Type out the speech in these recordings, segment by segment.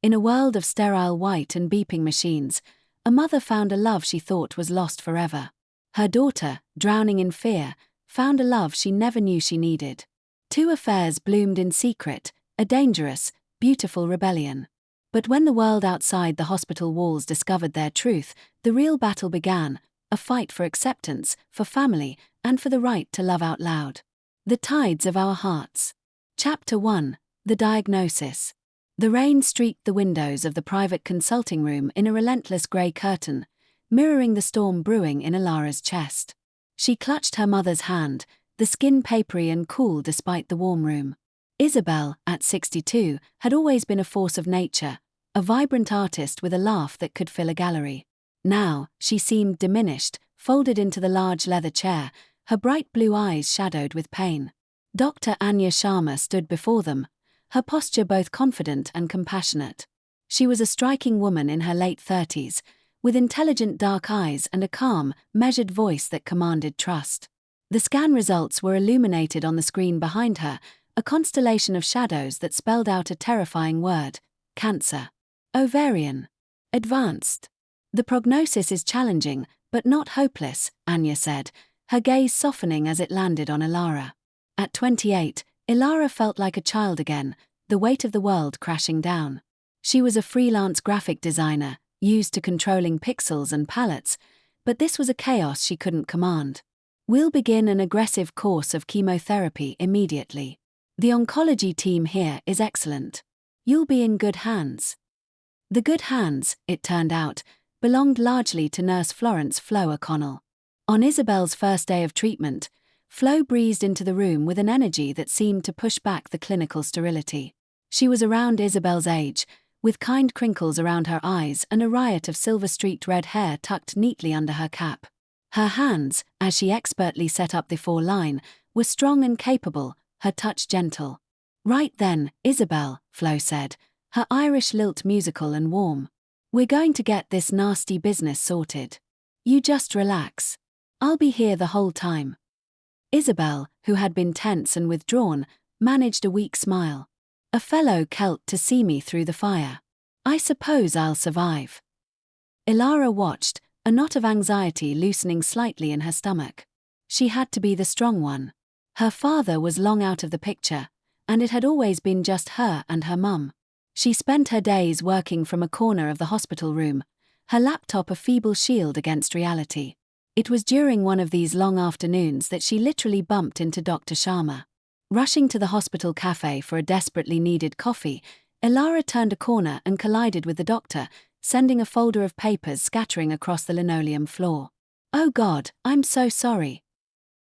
In a world of sterile white and beeping machines, a mother found a love she thought was lost forever. Her daughter, drowning in fear, found a love she never knew she needed. Two affairs bloomed in secret, a dangerous, beautiful rebellion. But when the world outside the hospital walls discovered their truth, the real battle began, a fight for acceptance, for family, and for the right to love out loud. The Tides of Our Hearts. Chapter 1. The Diagnosis. The rain streaked the windows of the private consulting room in a relentless grey curtain, mirroring the storm brewing in Ilara's chest. She clutched her mother's hand, the skin papery and cool despite the warm room. Isabel, at 62, had always been a force of nature, a vibrant artist with a laugh that could fill a gallery. Now, she seemed diminished, folded into the large leather chair, her bright blue eyes shadowed with pain. Dr. Anya Sharma stood before them, her posture both confident and compassionate. She was a striking woman in her late 30s, with intelligent dark eyes and a calm, measured voice that commanded trust. The scan results were illuminated on the screen behind her, a constellation of shadows that spelled out a terrifying word: cancer. Ovarian. Advanced. The prognosis is challenging, but not hopeless, Anya said, her gaze softening as it landed on Ilara. At 28, Ilara felt like a child again, the weight of the world crashing down. She was a freelance graphic designer, used to controlling pixels and palettes, but this was a chaos she couldn't command. We'll begin an aggressive course of chemotherapy immediately. The oncology team here is excellent. You'll be in good hands. The good hands, it turned out, belonged largely to Nurse Florence Flo O'Connell. On Isabel's first day of treatment, Flo breezed into the room with an energy that seemed to push back the clinical sterility. She was around Isabel's age, with kind crinkles around her eyes and a riot of silver-streaked red hair tucked neatly under her cap. Her hands, as she expertly set up the 4-line, were strong and capable, her touch gentle. "Right then, Isabel," Flo said, her Irish lilt musical and warm. "We're going to get this nasty business sorted. You just relax. I'll be here the whole time." Isabel, who had been tense and withdrawn, managed a weak smile. "A fellow Celt to see me through the fire. I suppose I'll survive." Ilara watched, a knot of anxiety loosening slightly in her stomach. She had to be the strong one. Her father was long out of the picture, and it had always been just her and her mum. She spent her days working from a corner of the hospital room, her laptop a feeble shield against reality. It was during one of these long afternoons that she literally bumped into Dr. Sharma. Rushing to the hospital cafe for a desperately needed coffee, Ilara turned a corner and collided with the doctor, sending a folder of papers scattering across the linoleum floor. "Oh God, I'm so sorry."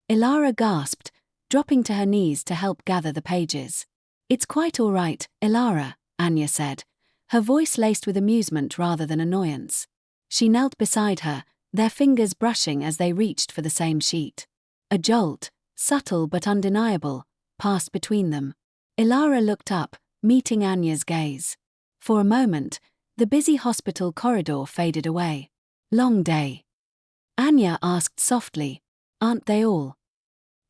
Ilara gasped, dropping to her knees to help gather the pages. "It's quite all right, Ilara," Anya said, her voice laced with amusement rather than annoyance. She knelt beside her, their fingers brushing as they reached for the same sheet. A jolt, subtle but undeniable, passed between them. Ilara looked up, meeting Anya's gaze. For a moment, the busy hospital corridor faded away. "Long day?" Anya asked softly. "Aren't they all?"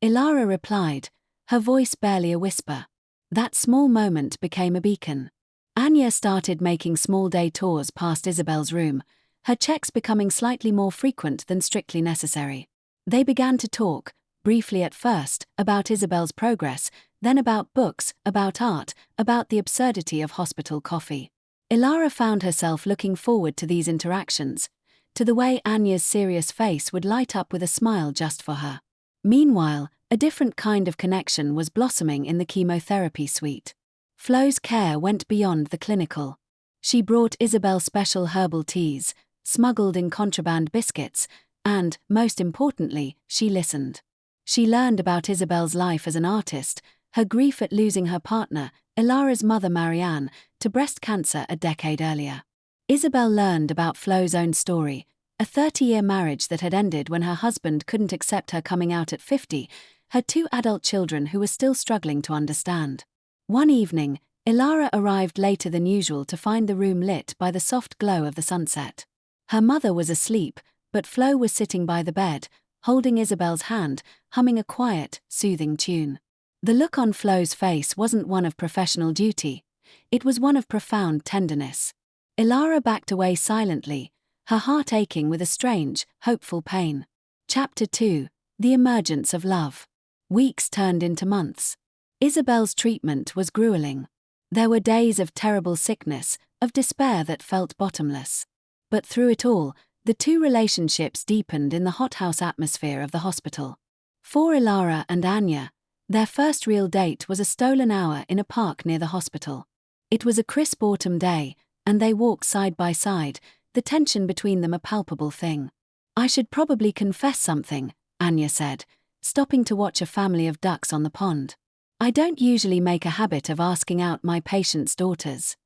Ilara replied, her voice barely a whisper. That small moment became a beacon. Anya started making small day tours past Isabel's room, her checks becoming slightly more frequent than strictly necessary. They began to talk, briefly at first, about Isabel's progress, then about books, about art, about the absurdity of hospital coffee. Ilara found herself looking forward to these interactions, to the way Anya's serious face would light up with a smile just for her. Meanwhile, a different kind of connection was blossoming in the chemotherapy suite. Flo's care went beyond the clinical. She brought Isabel special herbal teas, smuggled in contraband biscuits, and, most importantly, she listened. She learned about Isabel's life as an artist, her grief at losing her partner, Ilara's mother Marianne, to breast cancer a decade earlier. Isabel learned about Flo's own story, a 30-year marriage that had ended when her husband couldn't accept her coming out at 50, her 2 adult children who were still struggling to understand. One evening, Ilara arrived later than usual to find the room lit by the soft glow of the sunset. Her mother was asleep, but Flo was sitting by the bed, holding Isabel's hand, humming a quiet, soothing tune. The look on Flo's face wasn't one of professional duty, It was one of profound tenderness. Ilara backed away silently, her heart aching with a strange, hopeful pain. Chapter 2: The Emergence of Love. Weeks turned into months. Isabel's treatment was grueling. There were days of terrible sickness, of despair that felt bottomless. But through it all, the two relationships deepened in the hothouse atmosphere of the hospital. For Ilara and Anya, their first real date was a stolen hour in a park near the hospital. It was a crisp autumn day, and they walked side by side, the tension between them a palpable thing. "I should probably confess something," Anya said, stopping to watch a family of ducks on the pond. "I don't usually make a habit of asking out my patients' daughters."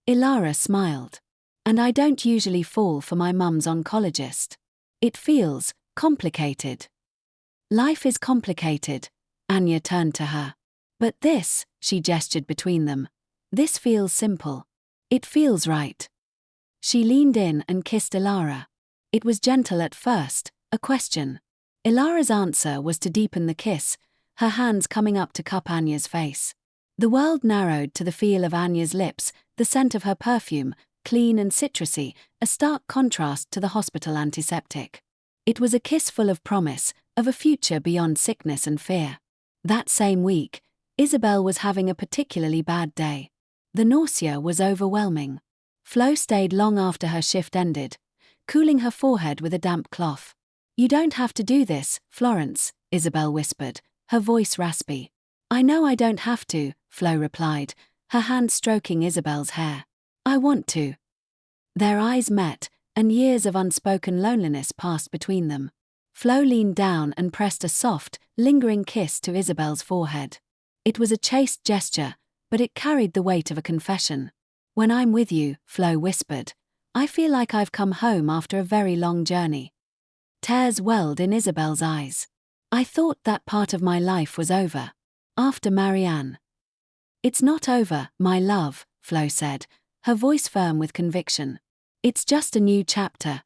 Ilara smiled. "And I don't usually fall for my mum's oncologist. It feels complicated." "Life is complicated," Anya turned to her. "But this," she gestured between them, "this feels simple. It feels right." She leaned in and kissed Ilara. It was gentle at first, a question. Ilara's answer was to deepen the kiss, her hands coming up to cup Anya's face. The world narrowed to the feel of Anya's lips, the scent of her perfume, clean and citrusy, a stark contrast to the hospital antiseptic. It was a kiss full of promise, of a future beyond sickness and fear. That same week, Isabel was having a particularly bad day. The nausea was overwhelming. Flo stayed long after her shift ended, cooling her forehead with a damp cloth. "You don't have to do this, Florence," Isabel whispered, her voice raspy. "I know I don't have to," Flo replied, her hand stroking Isabel's hair. "I want to." Their eyes met, and years of unspoken loneliness passed between them. Flo leaned down and pressed a soft, lingering kiss to Isabel's forehead. It was a chaste gesture, but it carried the weight of a confession. "When I'm with you," Flo whispered, "I feel like I've come home after a very long journey." Tears welled in Isabel's eyes. "I thought that part of my life was over. After Marianne." "It's not over, my love," Flo said, her voice firm with conviction. "It's just a new chapter."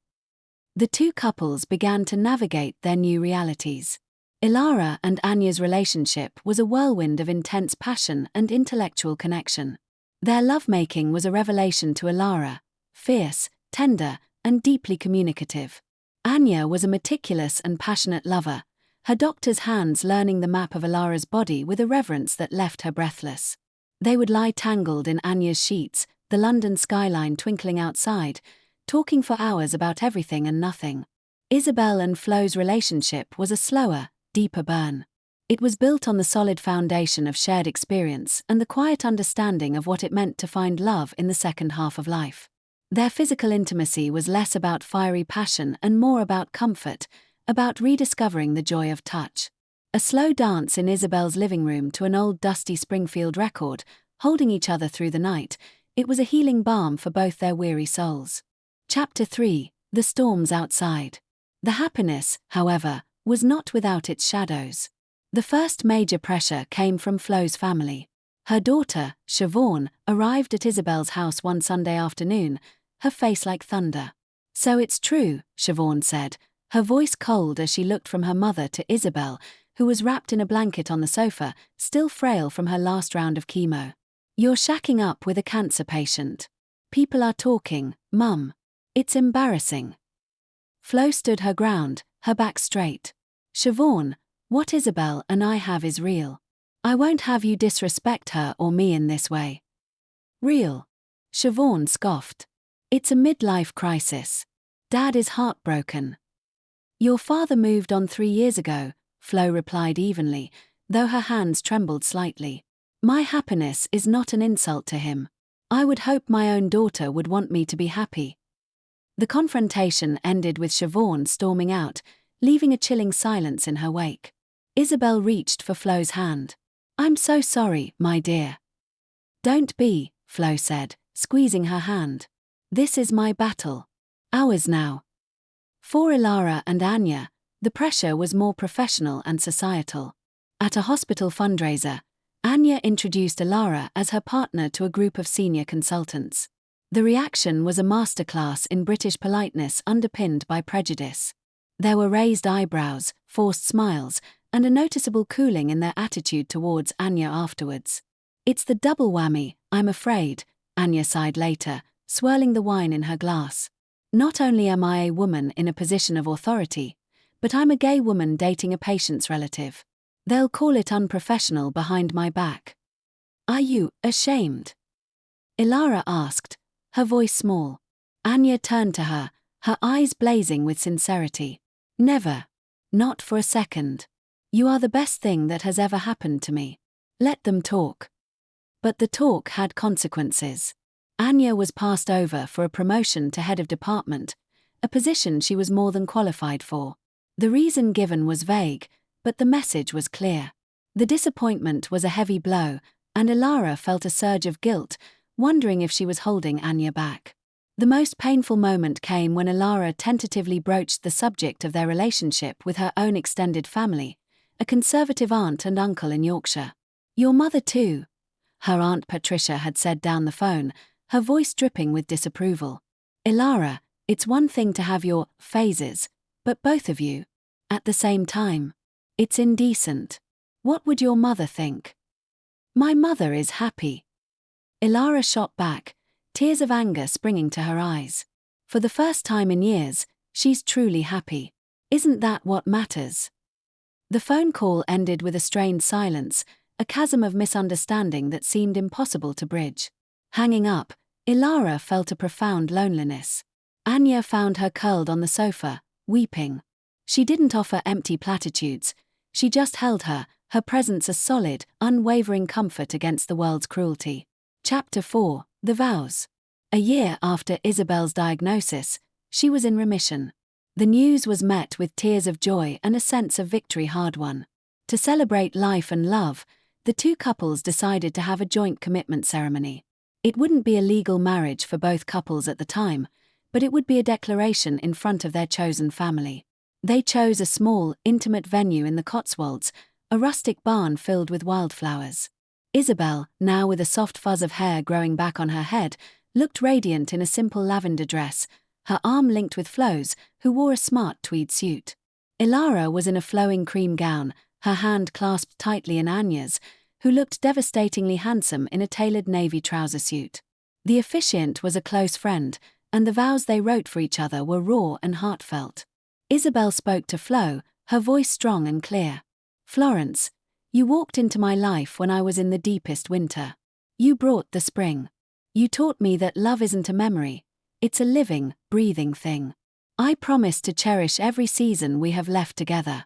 The two couples began to navigate their new realities. Ilara and Anya's relationship was a whirlwind of intense passion and intellectual connection. Their lovemaking was a revelation to Ilara, fierce, tender, and deeply communicative. Anya was a meticulous and passionate lover, her doctor's hands learning the map of Ilara's body with a reverence that left her breathless. They would lie tangled in Anya's sheets, the London skyline twinkling outside, talking for hours about everything and nothing. Isabel and Flo's relationship was a slower, deeper burn. It was built on the solid foundation of shared experience and the quiet understanding of what it meant to find love in the second half of life. Their physical intimacy was less about fiery passion and more about comfort, about rediscovering the joy of touch. A slow dance in Isabel's living room to an old dusty Springfield record, holding each other through the night, it was a healing balm for both their weary souls. Chapter 3: The Storms Outside. The happiness, however, was not without its shadows. The first major pressure came from Flo's family. Her daughter, Siobhan, arrived at Isabel's house one Sunday afternoon, her face like thunder. "So it's true," Siobhan said, her voice cold as she looked from her mother to Isabel, who was wrapped in a blanket on the sofa, still frail from her last round of chemo. "You're shacking up with a cancer patient. People are talking, Mum. It's embarrassing." Flo stood her ground, her back straight. "Siobhan, what Isabel and I have is real. I won't have you disrespect her or me in this way." "Real?" Siobhan scoffed. "It's a midlife crisis. Dad is heartbroken." "Your father moved on 3 years ago," Flo replied evenly, though her hands trembled slightly. "My happiness is not an insult to him. I would hope my own daughter would want me to be happy." The confrontation ended with Siobhan storming out, leaving a chilling silence in her wake. Isabel reached for Flo's hand. "I'm so sorry, my dear." "Don't be," Flo said, squeezing her hand. "This is my battle. Ours now." For Ilara and Anya, the pressure was more professional and societal. At a hospital fundraiser, Anya introduced Ilara as her partner to a group of senior consultants. The reaction was a masterclass in British politeness underpinned by prejudice. There were raised eyebrows, forced smiles, and a noticeable cooling in their attitude towards Anya afterwards. It's the double whammy, I'm afraid, Anya sighed later, swirling the wine in her glass. Not only am I a woman in a position of authority, but I'm a gay woman dating a patient's relative. They'll call it unprofessional behind my back. Are you ashamed? Ilara asked, her voice small. Anya turned to her, her eyes blazing with sincerity. Never. Not for a second. You are the best thing that has ever happened to me. Let them talk. But the talk had consequences. Anya was passed over for a promotion to head of department, a position she was more than qualified for. The reason given was vague, but the message was clear. The disappointment was a heavy blow, and Ilara felt a surge of guilt, wondering if she was holding Anya back. The most painful moment came when Ilara tentatively broached the subject of their relationship with her own extended family, a conservative aunt and uncle in Yorkshire. Your mother too, her Aunt Patricia had said down the phone, her voice dripping with disapproval. Ilara, it's one thing to have your phases, but both of you, at the same time. It's indecent. What would your mother think? My mother is happy. Ilara shot back, tears of anger springing to her eyes. For the first time in years, she's truly happy. Isn't that what matters? The phone call ended with a strained silence, a chasm of misunderstanding that seemed impossible to bridge. Hanging up, Ilara felt a profound loneliness. Anya found her curled on the sofa, weeping. She didn't offer empty platitudes, she just held her presence a solid, unwavering comfort against the world's cruelty. Chapter 4, The Vows. A year after Isabel's diagnosis, she was in remission. The news was met with tears of joy and a sense of victory hard won. To celebrate life and love, the two couples decided to have a joint commitment ceremony. It wouldn't be a legal marriage for both couples at the time, but it would be a declaration in front of their chosen family. They chose a small, intimate venue in the Cotswolds, a rustic barn filled with wildflowers. Isabel, now with a soft fuzz of hair growing back on her head, looked radiant in a simple lavender dress, her arm linked with Flo's, who wore a smart tweed suit. Ilara was in a flowing cream gown, her hand clasped tightly in Anya's, who looked devastatingly handsome in a tailored navy trouser suit. The officiant was a close friend, and the vows they wrote for each other were raw and heartfelt. Isabel spoke to Flo, her voice strong and clear. Florence, you walked into my life when I was in the deepest winter. You brought the spring. You taught me that love isn't a memory, it's a living, breathing thing. I promise to cherish every season we have left together.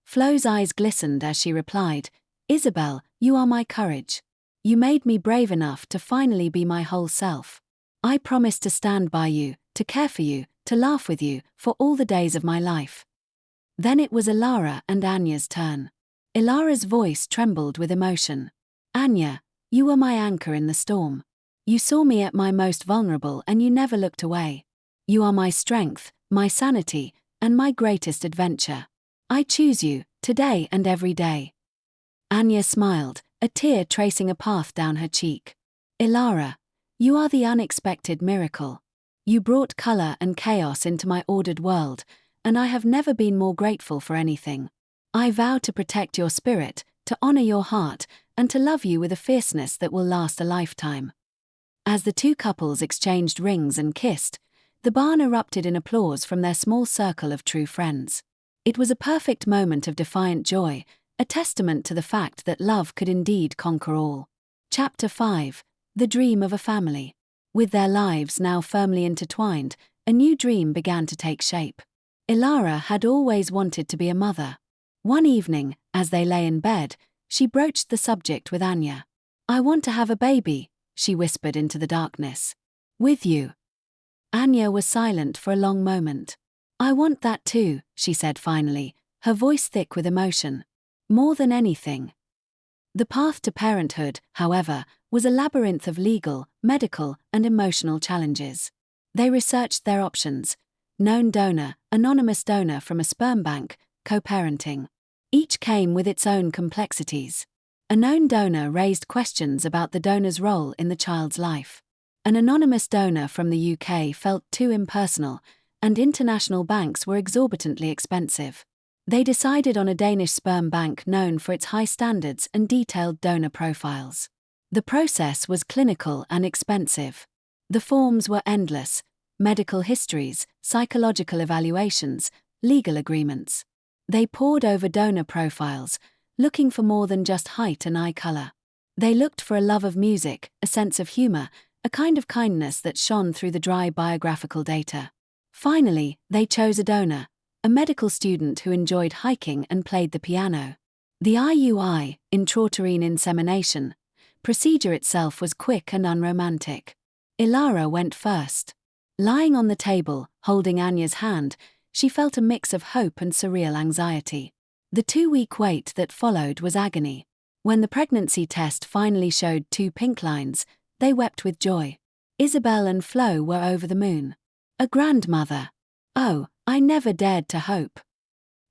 Flo's eyes glistened as she replied, Isabel, you are my courage. You made me brave enough to finally be my whole self. I promise to stand by you, to care for you, to laugh with you, for all the days of my life. Then it was Ilara and Anya's turn. Ilara's voice trembled with emotion. Anya, you were my anchor in the storm. You saw me at my most vulnerable and you never looked away. You are my strength, my sanity, and my greatest adventure. I choose you, today and every day. Anya smiled, a tear tracing a path down her cheek. Ilara, you are the unexpected miracle. You brought color and chaos into my ordered world, and I have never been more grateful for anything. I vow to protect your spirit, to honor your heart, and to love you with a fierceness that will last a lifetime. As the two couples exchanged rings and kissed, the barn erupted in applause from their small circle of true friends. It was a perfect moment of defiant joy, a testament to the fact that love could indeed conquer all. Chapter 5, The Dream of a Family. With their lives now firmly intertwined, a new dream began to take shape. Ilara had always wanted to be a mother. One evening, as they lay in bed, she broached the subject with Anya. I want to have a baby, she whispered into the darkness. With you. Anya was silent for a long moment. I want that too, she said finally, her voice thick with emotion. More than anything. The path to parenthood, however, was a labyrinth of legal, medical, and emotional challenges. They researched their options: known donor, anonymous donor from a sperm bank, co-parenting. Each came with its own complexities. A known donor raised questions about the donor's role in the child's life. An anonymous donor from the UK felt too impersonal, and international banks were exorbitantly expensive. They decided on a Danish sperm bank known for its high standards and detailed donor profiles. The process was clinical and expensive. The forms were endless: medical histories, psychological evaluations, legal agreements. They pored over donor profiles, looking for more than just height and eye color. They looked for a love of music, a sense of humor, a kind of kindness that shone through the dry biographical data. Finally, they chose a donor, a medical student who enjoyed hiking and played the piano. The IUI, intrauterine insemination, procedure itself was quick and unromantic. Ilara went first. Lying on the table, holding Anya's hand, she felt a mix of hope and surreal anxiety. The 2-week wait that followed was agony. When the pregnancy test finally showed 2 pink lines, they wept with joy. Isabel and Flo were over the moon. A grandmother. Oh, I never dared to hope.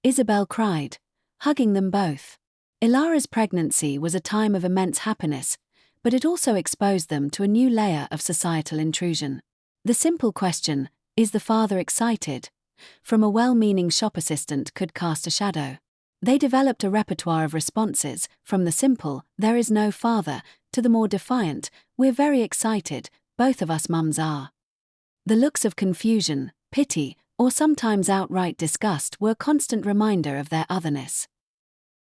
Isabel cried, hugging them both. Ilara's pregnancy was a time of immense happiness, but it also exposed them to a new layer of societal intrusion. The simple question, "Is the father excited?" from a well-meaning shop assistant could cast a shadow. They developed a repertoire of responses, from the simple, "There is no father," to the more defiant, "We're very excited, both of us mums are." The looks of confusion, pity, or sometimes outright disgust were a constant reminder of their otherness.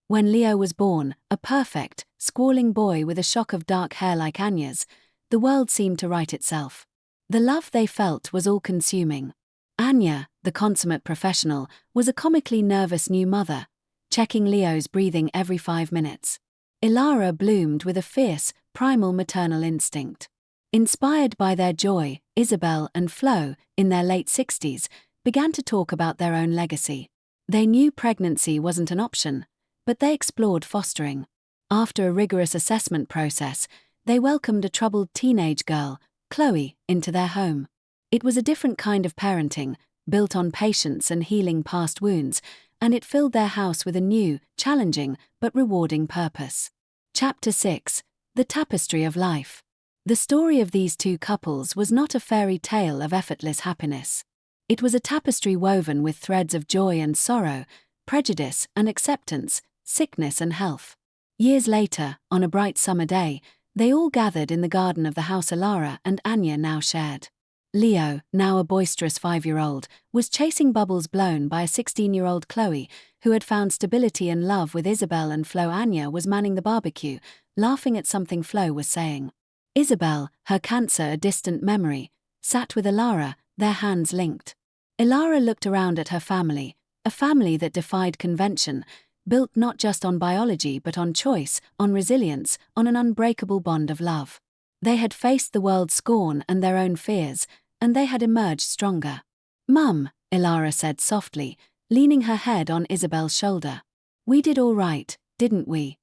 When Leo was born, a perfect, squalling boy with a shock of dark hair like Anya's, the world seemed to right itself. The love they felt was all-consuming. Anya, the consummate professional, was a comically nervous new mother, checking Leo's breathing every 5 minutes. Ilara bloomed with a fierce, primal maternal instinct. Inspired by their joy, Isabel and Flo, in their late 60s, began to talk about their own legacy. They knew pregnancy wasn't an option, but they explored fostering. After a rigorous assessment process, they welcomed a troubled teenage girl, Chloe, into their home. It was a different kind of parenting, built on patience and healing past wounds, and it filled their house with a new, challenging, but rewarding purpose. Chapter 6: The Tapestry of Life. The story of these 2 couples was not a fairy tale of effortless happiness. It was a tapestry woven with threads of joy and sorrow, prejudice and acceptance, sickness and health. Years later, on a bright summer day, they all gathered in the garden of the house Ilara and Anya now shared. Leo, now a boisterous 5-year-old, was chasing bubbles blown by a 16-year-old Chloe, who had found stability and love with Isabel, and Flo. Anya was manning the barbecue, laughing at something Flo was saying. Isabel, her cancer a distant memory, sat with Ilara, their hands linked. Ilara looked around at her family, a family that defied convention, built not just on biology but on choice, on resilience, on an unbreakable bond of love. They had faced the world's scorn and their own fears, and they had emerged stronger. "Mum," Ilara said softly, leaning her head on Isabel's shoulder. "We did all right, didn't we?"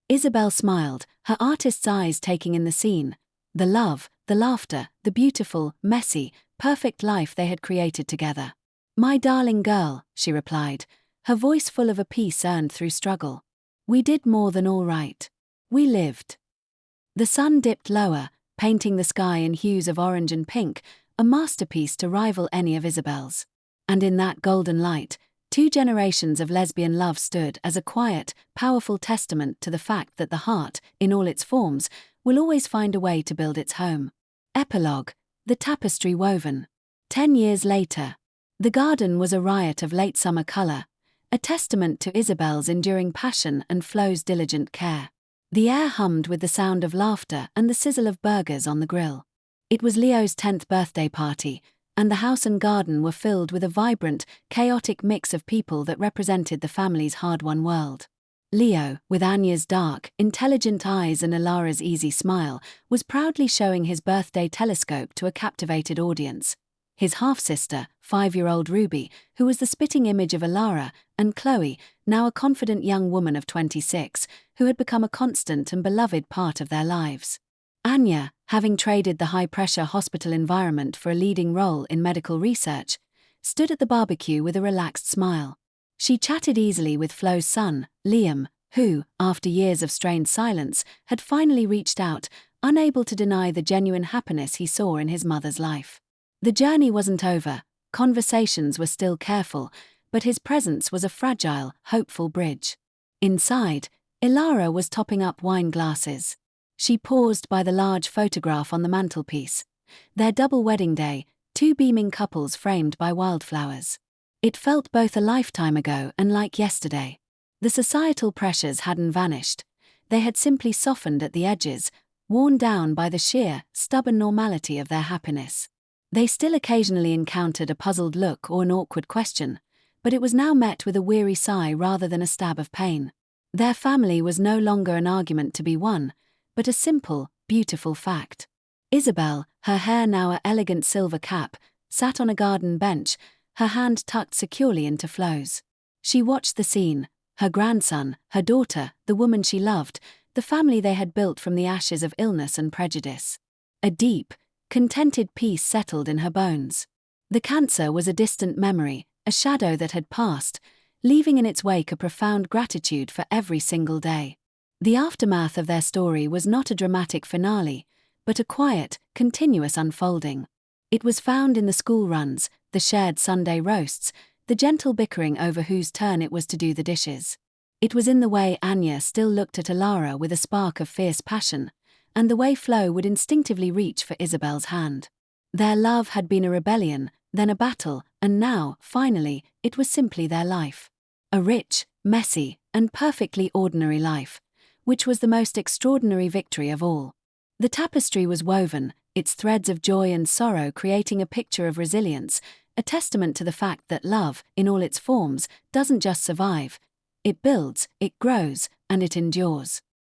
Isabel smiled, her artist's eyes taking in the scene, the love, the laughter, the beautiful, messy, perfect life they had created together. "My darling girl," she replied, her voice full of a peace earned through struggle. "We did more than all right. We lived." The sun dipped lower, painting the sky in hues of orange and pink, a masterpiece to rival any of Isabel's. And in that golden light, 2 generations of lesbian love stood as a quiet, powerful testament to the fact that the heart, in all its forms, will always find a way to build its home. Epilogue: The tapestry woven. 10 years later. The garden was a riot of late summer color, a testament to Isabel's enduring passion and Flo's diligent care. The air hummed with the sound of laughter and the sizzle of burgers on the grill. It was Leo's 10th birthday party, and the house and garden were filled with a vibrant, chaotic mix of people that represented the family's hard-won world. Leo, with Anya's dark, intelligent eyes and Ilara's easy smile, was proudly showing his birthday telescope to a captivated audience. His half-sister, 5-year-old Ruby, who was the spitting image of Ilara, and Chloe, now a confident young woman of 26, who had become a constant and beloved part of their lives. Anya, having traded the high-pressure hospital environment for a leading role in medical research, stood at the barbecue with a relaxed smile. She chatted easily with Flo's son, Liam, who, after years of strained silence, had finally reached out, unable to deny the genuine happiness he saw in his mother's life. The journey wasn't over, conversations were still careful, but his presence was a fragile, hopeful bridge. Inside, Ilara was topping up wine glasses. She paused by the large photograph on the mantelpiece. Their double wedding day, two beaming couples framed by wildflowers. It felt both a lifetime ago and like yesterday. The societal pressures hadn't vanished. They had simply softened at the edges, worn down by the sheer, stubborn normality of their happiness. They still occasionally encountered a puzzled look or an awkward question, but it was now met with a weary sigh rather than a stab of pain. Their family was no longer an argument to be won, but a simple, beautiful fact. Isabel, her hair now an elegant silver cap, sat on a garden bench, her hand tucked securely into Flo's. She watched the scene, her grandson, her daughter, the woman she loved, the family they had built from the ashes of illness and prejudice. A deep, contented peace settled in her bones. The cancer was a distant memory, a shadow that had passed, leaving in its wake a profound gratitude for every single day. The aftermath of their story was not a dramatic finale, but a quiet, continuous unfolding. It was found in the school runs, the shared Sunday roasts, the gentle bickering over whose turn it was to do the dishes. It was in the way Anya still looked at Alara with a spark of fierce passion, and the way Flo would instinctively reach for Isabel's hand. Their love had been a rebellion, then a battle, and now, finally, it was simply their life. A rich, messy, and perfectly ordinary life, which was the most extraordinary victory of all. The tapestry was woven, its threads of joy and sorrow creating a picture of resilience, a testament to the fact that love, in all its forms, doesn't just survive. It builds, it grows, and it endures.